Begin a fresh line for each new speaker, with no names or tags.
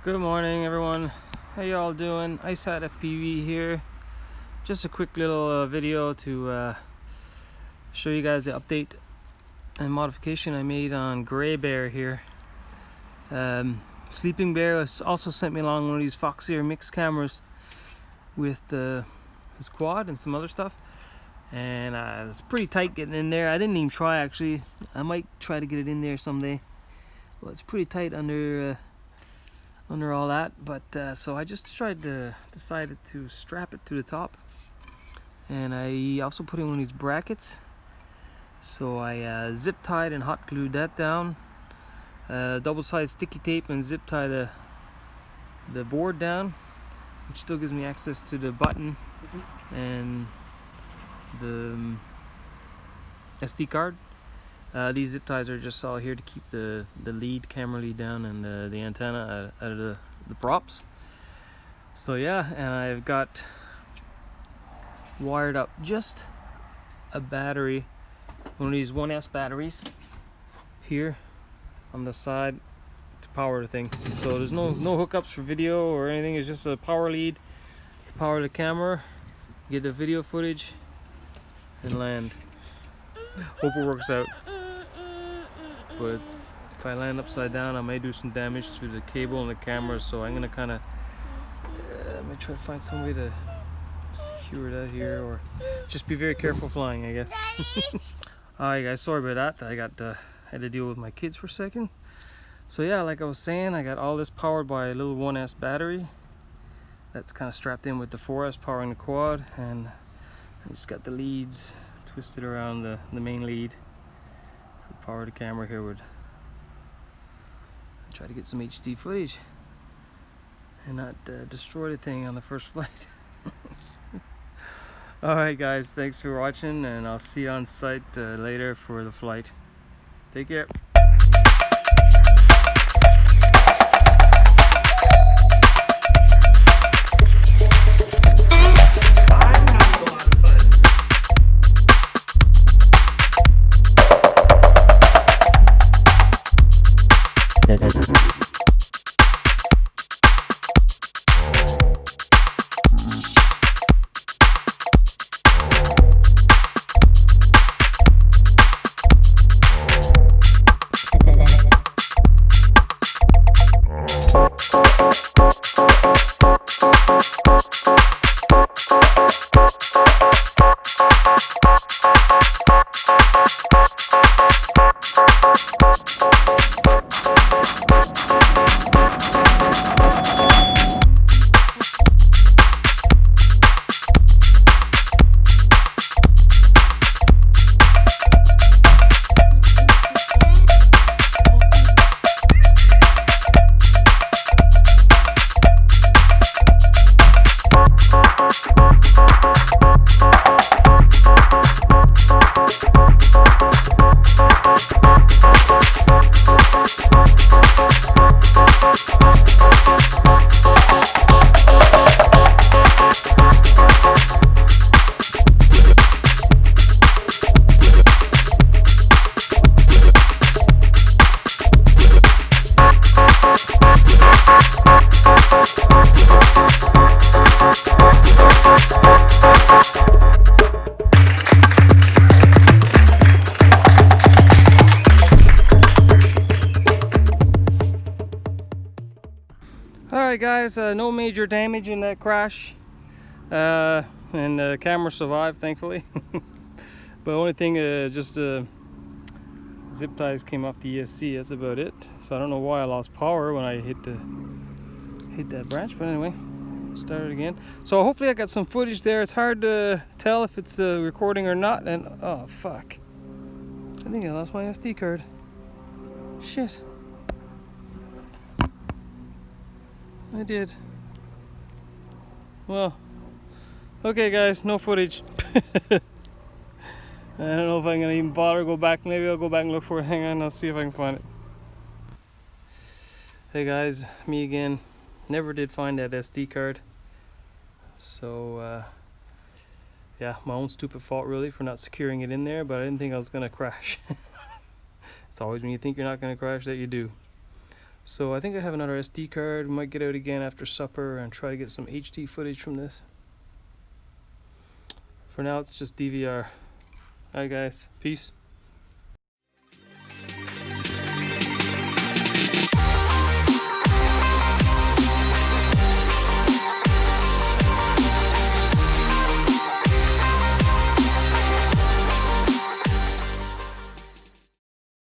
Good morning, everyone. How y'all doing? IceHat FPV here. Just a quick little video to show you guys the update and modification I made on Gray Bear here. Sleeping Bear has also sent me along one of these Foxeer mix cameras with his quad and some other stuff. And it's pretty tight getting in there. I didn't even try actually. I might try to get it in there someday. Well, it's pretty tight under all that, but so I just decided to strap it to the top, and I also put in one of these brackets. So I zip tied and hot glued that down, double-sided sticky tape, and zip tie the board down, which still gives me access to the button and the SD card. These zip ties are just all here to keep the camera lead down, and the antenna out of the props. So yeah, and I've got wired up just a battery, one of these 1S batteries here on the side to power the thing. So there's no hookups for video or anything. It's just a power lead to power the camera, get the video footage, and land. Hope it works out. But if I land upside down, I may do some damage to the cable and the camera, so I'm gonna kind of I'm gonna try to find some way to secure that here, or just be very careful flying, I guess. Alright guys, sorry about that. I had to deal with my kids for a second. So yeah, like I was saying, I got all this powered by a little 1S battery that's kind of strapped in with the 4S powering the quad, and I just got the leads twisted around the main lead. Power the camera here would try to get some HD footage and not destroy the thing on the first flight. Alright guys, thanks for watching, and I'll see you on site later for the flight. Take care. Alright guys, no major damage in that crash, and the camera survived, thankfully. But the only thing, just zip ties came off the ESC, that's about it. So I don't know why I lost power when I hit that branch, but anyway, start it again. So hopefully I got some footage there. It's hard to tell if it's recording or not, and oh fuck, I think I lost my SD card. Shit. I did. Well, okay guys, no footage. I don't know if I'm gonna even bother to go back. Maybe I'll go back and look for it. Hang on, I'll see if I can find it. Hey guys, me again. Never did find that SD card. So yeah, my own stupid fault really for not securing it in there, but I didn't think I was gonna crash. It's always when you think you're not gonna crash that you do. So I think I have another SD card. We might get out again after supper and try to get some HD footage from this. For now, it's just DVR. Alright guys, peace.